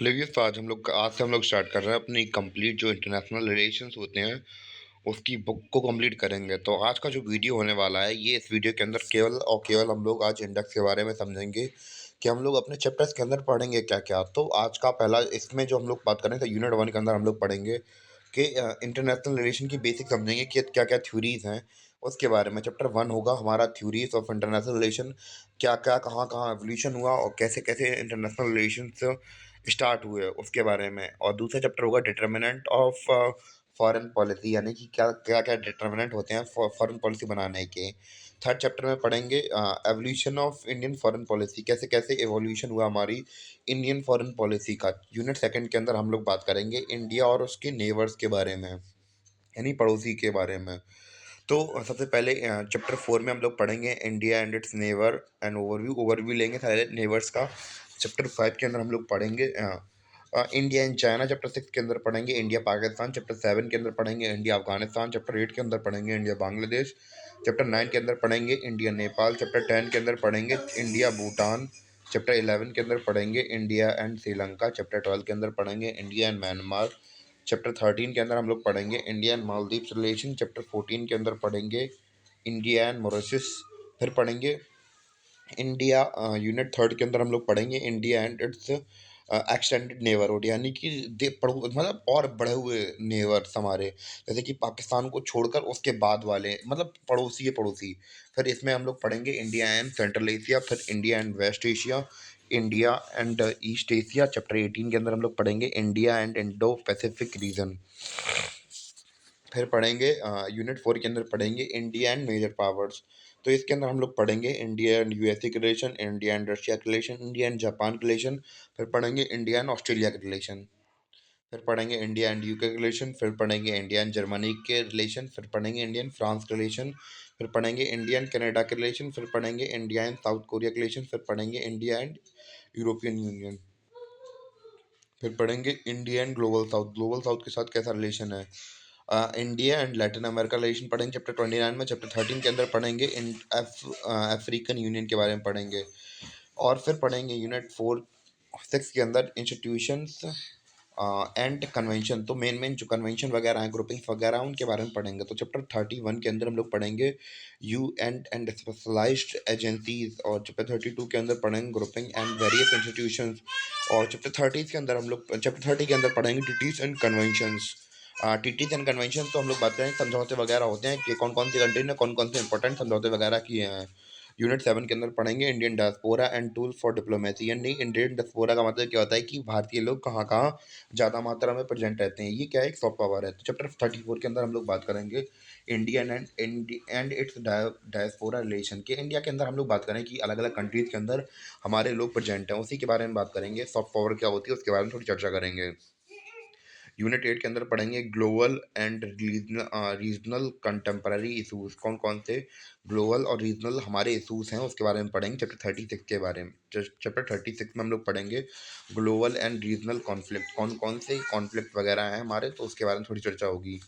Hello yes, आज से हम लोग स्टार्ट कर रहे हैं अपनी कंप्लीट जो इंटरनेशनल रिलेशंस होते हैं उसकी बुक को कंप्लीट करेंगे। तो आज का जो वीडियो होने वाला है, ये इस वीडियो के अंदर केवल और केवल हम लोग आज इंडेक्स के बारे में समझेंगे कि हम लोग अपने चैप्टर्स के अंदर पढ़ेंगे क्या क्या। तो आज का पहला इसमें जो हम लोग बात करें तो यूनिट 1 के अंदर हम लोग पढ़ेंगे कि इंटरनेशनल रिलेशन की बेसिक समझेंगे कि क्या क्या थ्योरीज हैं उसके बारे में। चैप्टर 1 होगा हमारा थ्योरीज ऑफ इंटरनेशनल रिलेशन, क्या क्या कहाँ कहाँ एवोल्यूशन हुआ और कैसे कैसे इंटरनेशनल रिलेशंस स्टार्ट हुए उसके बारे में। और दूसरा चैप्टर होगा डिटर्मिनेंट ऑफ फॉरेन पॉलिसी, यानी कि क्या क्या क्या डिटर्मिनेंट होते हैं फॉरेन पॉलिसी बनाने के। थर्ड चैप्टर में पढ़ेंगे evolution of Indian foreign policy, कैसे कैसे एवोल्यूशन हुआ हमारी इंडियन फॉरेन पॉलिसी का। यूनिट सेकंड के अंदर हम लोग बात करेंगे इंडिया और उसके नेबर्स के बारे में, यानी पड़ोसी के बारे में। तो सबसे पहले चैप्टर 4 में हम लोग पढ़ेंगे India and it's neighbour and overview overview लेंगे सारे नेबर्स का। चैप्टर 5 के अंदर हम लोग पढ़ेंगे इंडिया एंड चाइना। चैप्टर 6 के अंदर पढ़ेंगे इंडिया पाकिस्तान। चैप्टर 7 के अंदर पढ़ेंगे इंडिया अफगानिस्तान। चैप्टर 8 के अंदर पढ़ेंगे इंडिया बांग्लादेश। चैप्टर 9 के अंदर पढ़ेंगे इंडिया नेपाल। चैप्टर 10 के अंदर पढ़ेंगे इंडिया भूटान। चैप्टर 11 के अंदर पढ़ेंगे इंडिया एंड श्रीलंका। चैप्टर 12 के अंदर पढ़ेंगे इंडिया एंड म्यांमार। चैप्टर 13 के अंदर हम लोग पढ़ेंगे India and Maldives relation. Chapter 14 के अंदर पढ़ेंगे इंडिया एंड मॉरिशस। फिर पढ़ेंगे इंडिया यूनिट थर्ड के अंदर हम लोग पढ़ेंगे India and it's extended neighbourhood, यानी कि मतलब और बढ़े हुए नेबर्स हमारे, जैसे कि पाकिस्तान को छोड़कर उसके बाद वाले, मतलब पड़ोसी है पड़ोसी। फिर इसमें हम लोग पढ़ेंगे इंडिया एंड सेंट्रल एशिया, फिर India and West Asia, India and East Asia. Chapter 18 के अंदर हम लोग पढ़ेंगे India and Indo Pacific region. फिर पढ़ेंगे यूनिट 4 के अंदर पढ़ेंगे इंडिया एंड मेजर पावर्स। तो इसके अंदर हम लोग पढ़ेंगे इंडिया एंड यूएसए के रिलेशन, इंडिया एंड रशिया के रिलेशन, इंडिया एंड जापान के रिलेशन। फिर पढ़ेंगे इंडिया एंड ऑस्ट्रेलिया के रिलेशन। फिर पढ़ेंगे इंडिया एंड यूके के रिलेशन। फिर पढ़ेंगे इंडिया एंड जर्मनी के रिलेशन। फिर पढ़ेंगे इंडिया एंड फ्रांस के रिलेशन। फिर पढ़ेंगे इंडिया एंड कनाडा के रिलेशन। फिर पढ़ेंगे इंडिया एंड साउथ कोरिया के रिलेशन। फिर पढ़ेंगे इंडिया एंड यूरोपियन यूनियन। फिर पढ़ेंगे इंडिया एंड ग्लोबल साउथ के साथ कैसा रिलेशन है। India and Latin America relation पढ़ेंगे चैप्टर 29 में। चैप्टर 13 के अंदर पढ़ेंगे अफ्रीकन यूनियन के बारे में पढ़ेंगे। और फिर पढ़ेंगे यूनिट 4 6 के अंदर इंस्टीट्यूशंस एंड कन्वेंशन। तो मेन मेन जो कन्वेंशन वगैरह हैं, ग्रुपिंग्स वगैरह हैं, उनके बारे में पढ़ेंगे। तो चैप्टर 31 के अंदर हम लोग पढ़ेंगे यू एंड स्पेशलाइज्ड एजेंसीज। और चैप्टर 32 के अंदर पढ़ेंगे ग्रुपिंग एंड वेरियस इंस्टीट्यूशंस। और चैप्टर 30 के अंदर पढ़ेंगे टीटीज एंड कन्वेंशंस। टीटीज एंड कन्वेंशन तो हम लोग बात करें समझौते वगैरह होते हैं कि कौन कौन सी कंट्री ने कौन कौन से इंपॉर्टेंट समझौते वगैरह किए हैं। यूनिट 7 के अंदर पढ़ेंगे Indian diaspora and tool for diplomacy, यानी इंडियन डायस्पोरा का मतलब क्या होता है कि भारतीय लोग कहाँ कहाँ ज़्यादा मात्रा में प्रेजेंट रहते हैं। ये क्या है, एक सॉफ्ट पावर है। तो चैप्टर 34 के अंदर हम लोग बात करेंगे Indian and it's diaspora relation, के इंडिया के अंदर हम लोग बात करें कि अलग अलग कंट्रीज के अंदर हमारे लोग प्रेजेंट हैं, उसी के बारे में बात करेंगे। सॉफ्ट पावर क्या होती है उसके बारे में थोड़ी चर्चा करेंगे। यूनिट 8 के अंदर पढ़ेंगे global and regional contemporary issues, कौन कौन से ग्लोबल और रीजनल हमारे इशूज़ हैं उसके बारे में पढ़ेंगे चैप्टर 36 के बारे में। चैप्टर 36 में हम लोग पढ़ेंगे ग्लोबल एंड रीजनल कॉन्फ्लिक्ट, कौन कौन से कॉन्फ्लिक्ट वगैरह हैं हमारे, तो उसके बारे में थोड़ी चर्चा होगी।